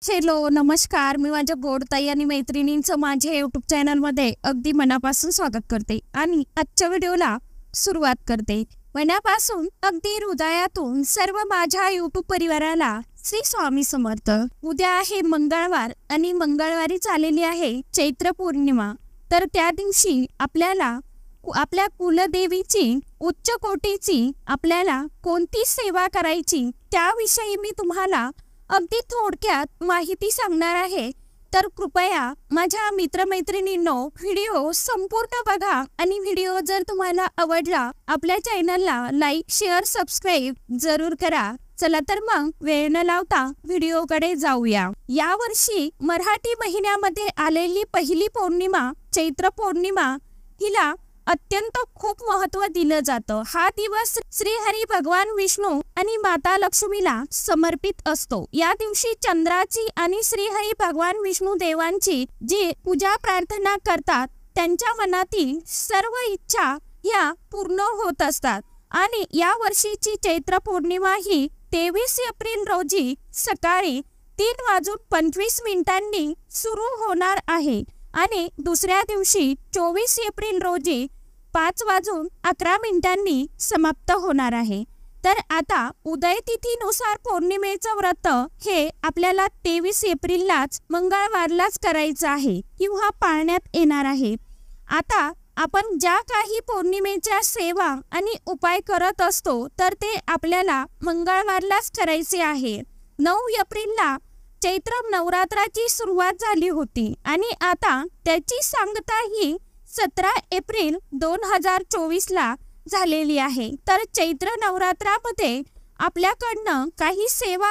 Hello नमस्कार, मी माझ्या गोडताई आणि मैत्रिणींचं माझ्या यूट्यूब चॅनलमध्ये अगदी मनापासून स्वागत करते आणि आजच्या व्हिडिओला सुरुवात करते। मनापासून अगदी हृदयातून सर्व माझ्या यूट्यूब परिवाराला श्री स्वामी समर्थ। उद्या आहे मंगळवार आणि मंगळवारी चाललेली आहे चैत्र पौर्णिमा। तर त्या दिवशी आपल्याला आपल्या कुलदेवीची उच्च कोटीची आपल्याला कोणती सेवा करायची त्याविषयी मी तुम्हाला अगदी थोडक्यात माहिती सांगणार आहे। तर कृपया माझ्या मित्रमैत्रिणींनो व्हिडिओ संपूर्ण बघा आणि व्हिडिओ जर तुम्हाला आवडला आपल्या चॅनलला लाईक शेअर सबस्क्राइब जरूर करा। चला तर मग वेळ न लावता व्हिडिओकडे जाऊया। यावर्षी मराठी महिन्यामध्ये आलेली पहिली पौर्णिमा चैत्र पौर्णिमा हिला अत्यंत खूप महत्त्व दिलं जातं। हा दिवस श्री हरी भगवान विष्णू आणि माता लक्ष्मीला समर्पित असतो। या दिवशी चंद्राची आणि श्री हरी भगवान विष्णू देवांची जी पूजा प्रार्थना करतात त्यांच्या मनातील सर्व इच्छा ह्या पूर्ण होत असतात। आणि या वर्षीची चैत्र पौर्णिमा ही 23 एप्रिल रोजी सकाळी 3:25 सुरू होणार आहे आणि दुसऱ्या दिवशी 24 एप्रिल रोजी 5:11 समाप्त होणार आहे। तर आता उदय तिथीनुसार पौर्णिमेचं व्रत हे आपल्याला 23 एप्रिललाच मंगळवारलाच करायचं आहे किंवा पाळण्यात येणार आहे। आता आपण ज्या काही पौर्णिमेच्या सेवा आणि उपाय करत असतो तर ते आपल्याला मंगळवारलाच करायचे आहे। 9 एप्रिलला चैत्र नवरात्राची सुरुवात झाली होती आणि आता त्याची सांगता ही 17 एप्रिल 2024 ला झालेली आहे। तर चैत्र नवरात्रामध्ये आपल्याकडनं काही सेवा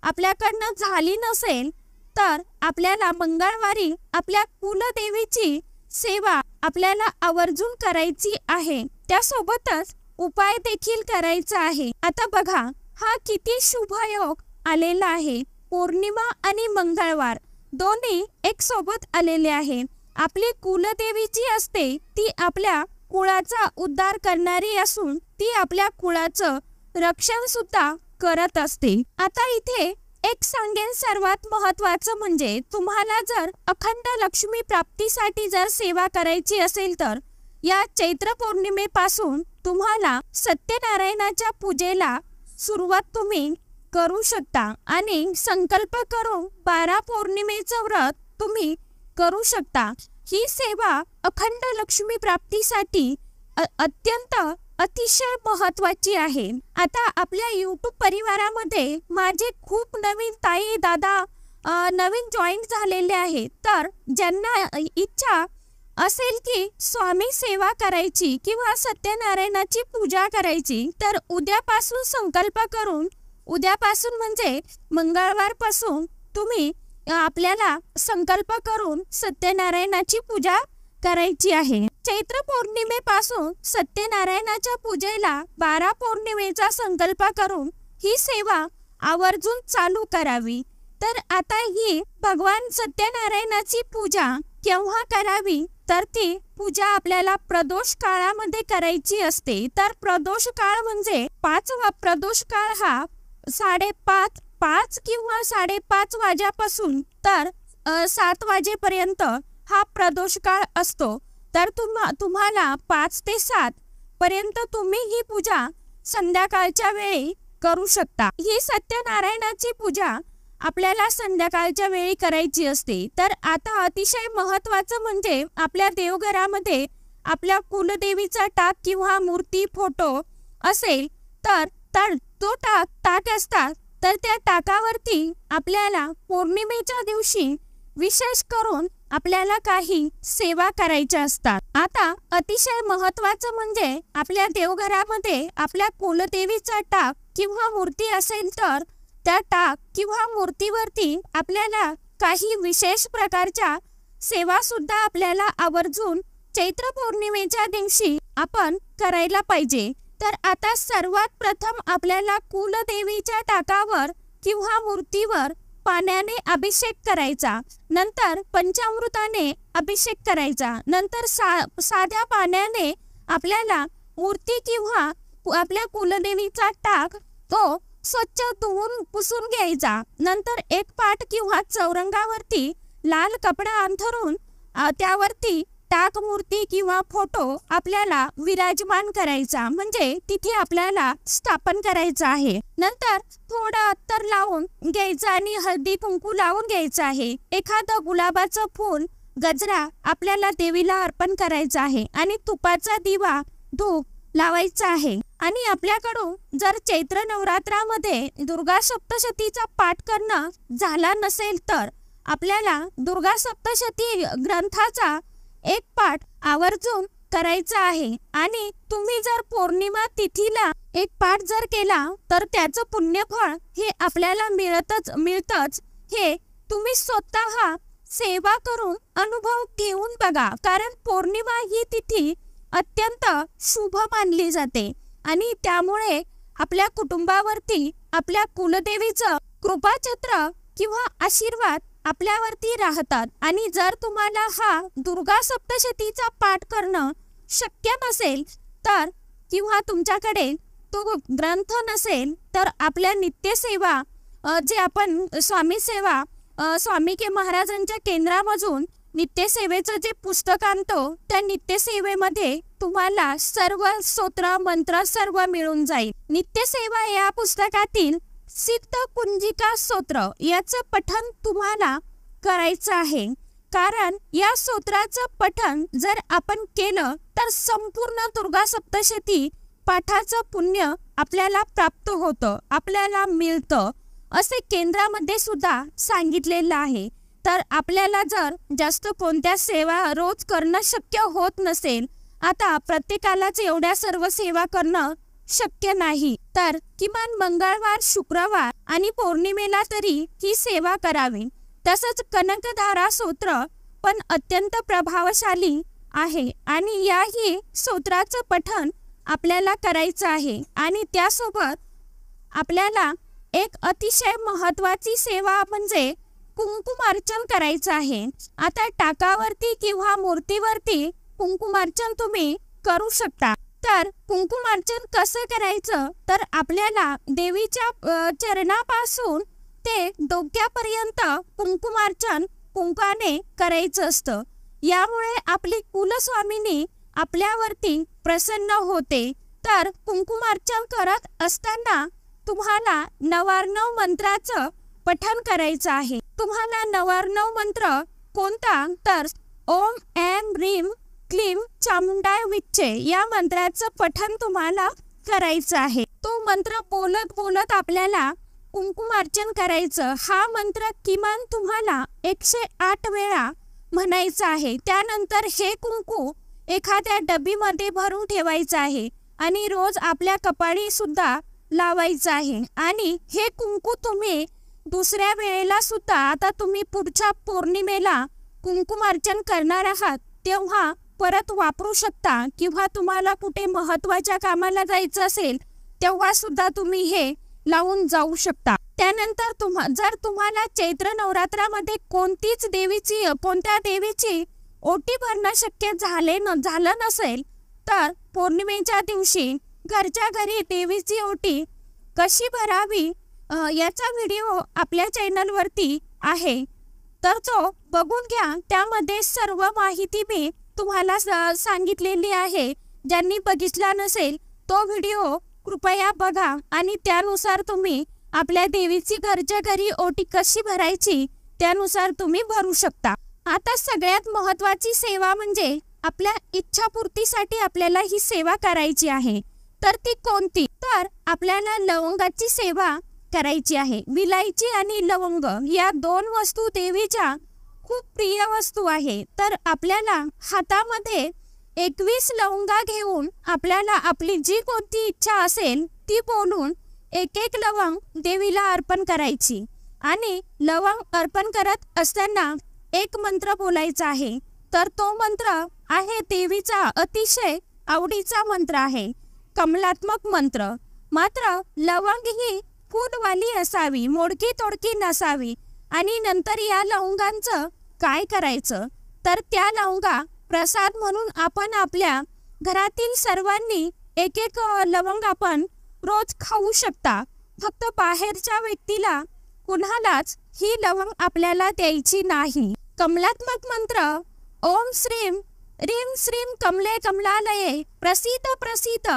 आपल्याकडनं झाली नसेल तर आपल्याला मंगळवारी आपल्या कुलदेवीची सेवा आपल्याला आवर्जून करायची आहे। त्यासोबतच उपाय देखील करायचा आहे। आता बघा हा किती शुभ योग आलेला आहे। पौर्णिमा आणि मंगळवार दोन्ही एक सोबत आलेले आहे। आपली कुलदेवी जी असते ती आपल्या कुळाचा उद्धार करणारी असून ती आपल्या कुळाचं रक्षण सुद्धा करत असते। आता इथे एक सांगेन सर्वात महत्त्वाचं म्हणजे तुम्हाला जर अखंड लक्ष्मी प्राप्तीसाठी जर सेवा करायची असेल तर या चैत्र पौर्णिमेपासून तुम्हाला सत्यनारायणाच्या पूजेला सुरुवात तुम्ही करू शकता आणि संकल्प करून 12 पौर्णिमेचं व्रत तुम्ही करू शकता। ही सेवा अखंड लक्ष्मी प्राप्तीसाठी अत्यंत अतिशय महत्त्वाची आहे। आता आपल्या यूट्यूब परिवारामध्ये माझे खूप नवीन ताई दादा नवीन जॉईन झालेले आहेत। तर ज्यांना इच्छा असेल की स्वामी सेवा करायची किंवा सत्यनारायणाची पूजा करायची तर उद्यापासून संकल्प करून उद्यापासून म्हणजे मंगळवारपासून तुम्ही आपल्याला संकल्प करून सत्यनारायणाची पूजा करायची आहे। चैत्र पौर्णिमेपासून सत्यनारायणाच्या पूजेला 12 पौर्णिमेचा संकल्प करून ही सेवा आवर्जून चालू करावी। तर आता ही भगवान सत्यनारायणाची पूजा केव्हा करावी तर ती पूजा आपल्याला प्रदोष काळामध्ये करायची असते। तर प्रदोष काळ म्हणजे 5वा प्रदोष काळ हा 5:30 किंवा 5:30 वाजेपासून तर 7 वाजेपर्यंत हा प्रदोष काळ असतो। तर तुम्हाला 5 ते 7 पर्यंत तुम्ही ही पूजा संध्याकाळच्या वेळी करू शकता। ही सत्यनारायणाची पूजा आपल्याला संध्याकाळच्या वेळी करायची असते। तर आता अतिशय महत्त्वाचं म्हणजे आपल्या देवघरामध्ये आपल्या कुलदेवीचा टाक किंवा मूर्ती फोटो असेल तर तो टाक असतात तर त्या टाकावरती आपल्याला पौर्णिमेच्या दिवशी विशेष करून आपल्याला काही सेवा करायच्या असतात। आता अतिशय महत्त्वाचं म्हणजे आपल्या देवघरामध्ये आपल्या कुलदेवीचा टाक किंवा मूर्ती असेल तर त्या टाक किंवा मूर्तीवरती आपल्याला काही विशेष प्रकारच्या सेवा सुद्धा आपल्याला आवर्जून चैत्र पौर्णिमेच्या दिवशी आपण करायला पाहिजे। तर आता सर्वात प्रथम आपल्याला कुलदेवीच्या टाकावर किंवा मूर्तीवर पाण्याने अभिषेक करायचा, नंतर पंचामृताने अभिषेक करायचा, नंतर साध्या पाण्याने आपल्याला मूर्ती किंवा आपल्या कुलदेवीचा टाक तो स्वच्छ धुवून पुसून घ्यायचा. नंतर एक पाट किंवा चौरंगावरती लाल कपडा अंथरून त्यावरती टाक मूर्ती किंवा फोटो आपल्याला विराजमान करायचा, म्हणजे तिथे आपल्याला स्थापन करायचं आहे. नंतर थोडं अत्तर लावून घ्यायचं आणि हळदी कुंकू लावून घ्यायचं आहे. एखादं गुलाबाचं फूल, गजरा आपल्याला देवीला अर्पण करायचं आहे आणि तुपाचा दिवा, धूप लावायचा आहे. आणि आपल्याकडून जर चैत्र नवरात्रामध्ये दुर्गा सप्तशतीचा पाठ करणं झाला नसेल तर आपल्याला दुर्गा सप्तशती ग्रंथाचा एक पाठ आवर्जून करायचा आहे. आणि तुम्ही जर पौर्णिमा तिथीला एक पाठ जर केला तर त्याचं पुण्यफळ हे आपल्याला मिळतच. हे तुम्ही स्वतः सेवा करून अनुभव घेऊन बघा, कारण पौर्णिमा ही तिथी अत्यंत शुभ मानली जाते आणि त्यामुळे आपल्या कुटुंबावरती आपल्या कुलदेवीचं कृपाछत्र किंवा आशीर्वाद आपल्यावरती राहतात. आणि जर तुम्हाला हा दुर्गा सप्तशतीचा पाठ करणं शक्य नसेल तर किंवा तुमच्याकडे तो ग्रंथ नसेल तर आपल्या नित्यसेवा जे आपण स्वामी सेवा स्वामी के महाराजांच्या केंद्रामधून नित्यसेवेचं जे पुस्तक आणतो त्या नित्यसेवेमध्ये तुम्हाला सर्व स्तोत्र मंत्र सर्व मिळून जाईल. नित्यसेवा या पुस्तकातील सिद्ध कुंजिका स्तोत्र याचं पठण तुम्हाला करायचं आहे, कारण या स्तोत्राचं पठण जर आपण केलं तर संपूर्ण दुर्गा सप्तशती पाठाचं पुण्य आपल्याला प्राप्त होतं, आपल्याला मिळतं, असे केंद्रामध्ये सुद्धा सांगितलेलं आहे. तर आपल्याला जर जास्त कोणत्या सेवा रोज करणं शक्य होत नसेल, आता प्रत्येकालाच एवढ्या सर्व सेवा करणं शक्य नाही, तर किमान मंगळवार, शुक्रवार आणि पौर्णिमेला तरी ही सेवा करावी. तसंच कनकधारा स्तोत्र पण अत्यंत प्रभावशाली आहे आणि याही स्तोत्राचं पठण आपल्याला करायचं आहे. आणि त्यासोबत आपल्याला एक अतिशय महत्त्वाची सेवा म्हणजे कुंकुमार्चन करायचं आहे. आता टाकावरती किंवा मूर्तीवरती कुंकुमार्चन तुम्ही करू शकता. तर कुंकुमार्चन कसं करायचं, तर आपल्याला देवीच्या चरणापासून ते डोक्यापर्यंत कुंकुमार्चन कुंकाने करायचं असतं. यामुळे आपली कुलस्वामिनी आपल्यावरती प्रसन्न होते. तर कुंकुमार्चन करत असताना तुम्हाला नवार्णव मंत्राचं पठण करायचं आहे. तुम्हाला नवार्णव मंत्र कोणता, तर ओम ऐं ह्रीं क्लीं चामुंडाय विच्चे या मंत्राचं पठण तुम्हाला करायचं आहे. तो मंत्र बोलत बोलत आपल्याला कुंकुमार्चन करायचं. हा मंत्र किमान तुम्हाला 108 वेळा म्हणायचा आहे. त्यानंतर हे कुंकू एखाद्या डबीमध्ये भरून ठेवायचं आहे आणि रोज आपल्या कपाळी सुद्धा लावायचं आहे. आणि हे कुंकू तुम्ही दुसऱ्या वेळेला सुद्धा, आता तुम्ही पुढच्या पौर्णिमेला कुंकुमार्चन करणार आहात तेव्हा परत वापरू शकता, किंवा तुम्हाला कुठे महत्त्वाच्या कामाला जायचं असेल तेव्हा सुद्धा तुम्ही हे लावून जाऊ शकता. त्यानंतर जर तुम्हाला चैत्र नवरात्रामध्ये कोणत्या देवीची ओटी भरणं शक्य झालं नसेल तर पौर्णिमेच्या दिवशी घरच्या घरी देवीची ओटी कशी भरावी याचा व्हिडिओ आपल्या चॅनलवरती आहे, तर तो बघून घ्या. त्यामध्ये सर्व माहिती मी तुम्हाला सांगितलेली आहे. ज्यांनी बघितला नसेल तो व्हिडिओ कृपया बघा आणि त्यानुसार तुम्ही आपल्या देवीची घरच्या घरी ओटी कशी भरायची त्यानुसार तुम्ही भरू शकता. आता सगळ्यात महत्त्वाची सेवा म्हणजे आपल्या इच्छापूर्तीसाठी आपल्याला ही सेवा करायची आहे. तर ती कोणती, तर आपल्याला लवंगाची सेवा करायची आहे. विलायची आणि लवंग या 2 वस्तू देवीच्या खूप प्रिय वस्तू आहे. तर आपल्याला हातामध्ये 21 लवंगा घेऊन आपल्याला आपली जी कोणती इच्छा असेल ती बोलून एक लवंग देवीला अर्पण करायची. आणि लवंग अर्पण करत असताना एक मंत्र बोलायचा आहे. तर तो मंत्र आहे देवीचा अतिशय आवडीचा मंत्र आहे, कमलात्मक मंत्र. मात्र लवंग ही फूटवाली असावी, मोडकी तोडकी नसावी. आणि नंतर या लवंगांचं काय करायचं, तर त्या लवंगा प्रसाद म्हणून आपण आपल्या घरातील सर्वांनी एक लवंग आपण रोज खाऊ शकता. फक्त बाहेरच्या व्यक्तीला कुणालाच ही लवंग आपल्याला द्यायची नाही. कमलात्मक मंत्र ओम श्रीम ह्रीं श्रीं कमले कमलालये प्रसीद प्रसीद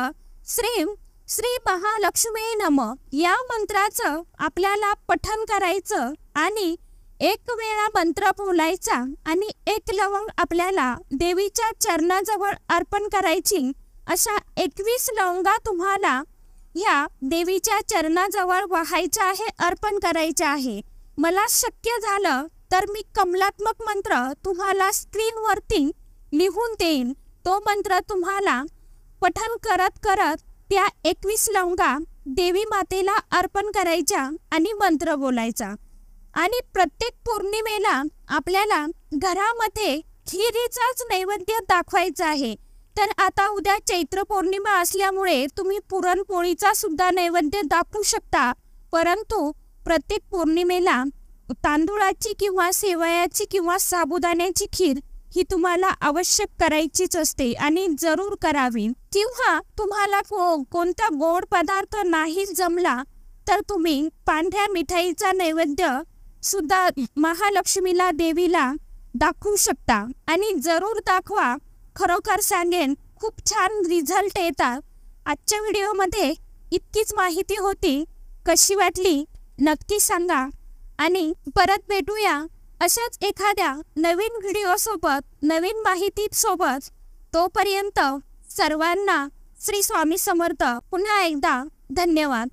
श्रीं श्री महालक्ष्मी नमः या मंत्राचं आपल्याला पठण करायचं आणि एक वेळा मंत्र बोलायचा आणि एक लवंग आपल्याला देवीच्या चरणाजवळ अर्पण करायची. अशा 21 लवंगा तुम्हाला ह्या देवीच्या चरणाजवळ वाहायच्या आहे, अर्पण करायच्या आहे. मला शक्य झालं तर मी कमलात्मक मंत्र तुम्हाला स्क्रीनवरती लिहून देईन. तो मंत्र तुम्हाला पठण करत करत त्या 21 लवंगा देवी मातेला अर्पण करायच्या आणि मंत्र बोलायचा. आणि प्रत्येक पौर्णिमेला आपल्याला घरामध्ये खिरीचाच नैवेद्य दाखवायचा आहे. तर आता उद्या चैत्र पौर्णिमा असल्यामुळे तुम्ही पुरणपोळीचा सुद्धा नैवेद्य दाखवू शकता, परंतु प्रत्येक पौर्णिमेला तांदूळाची किंवा शेवयाची किंवा साबुदाण्याची खीर ही तुम्हाला आवश्यक करायचीच असते आणि जरूर करावी. किंवा तुम्हाला कोणता गोड पदार्थ नाही जमला तर तुम्ही पांढऱ्या मिठाईचा नैवेद्य सुद्धा महालक्ष्मीला देवीला दाखवू शकता आणि जरूर दाखवा. खरोखर सांगेन खूप छान रिझल्ट येतात. आजच्या व्हिडिओमध्ये इतकीच माहिती होती. कशी वाटली नक्की सांगा आणि परत भेटूया अशाच एखाद्या नवीन व्हिडिओसोबत, नवीन माहितीसोबत. तोपर्यंत सर्वांना श्री स्वामी समर्थ. पुन्हा एकदा धन्यवाद.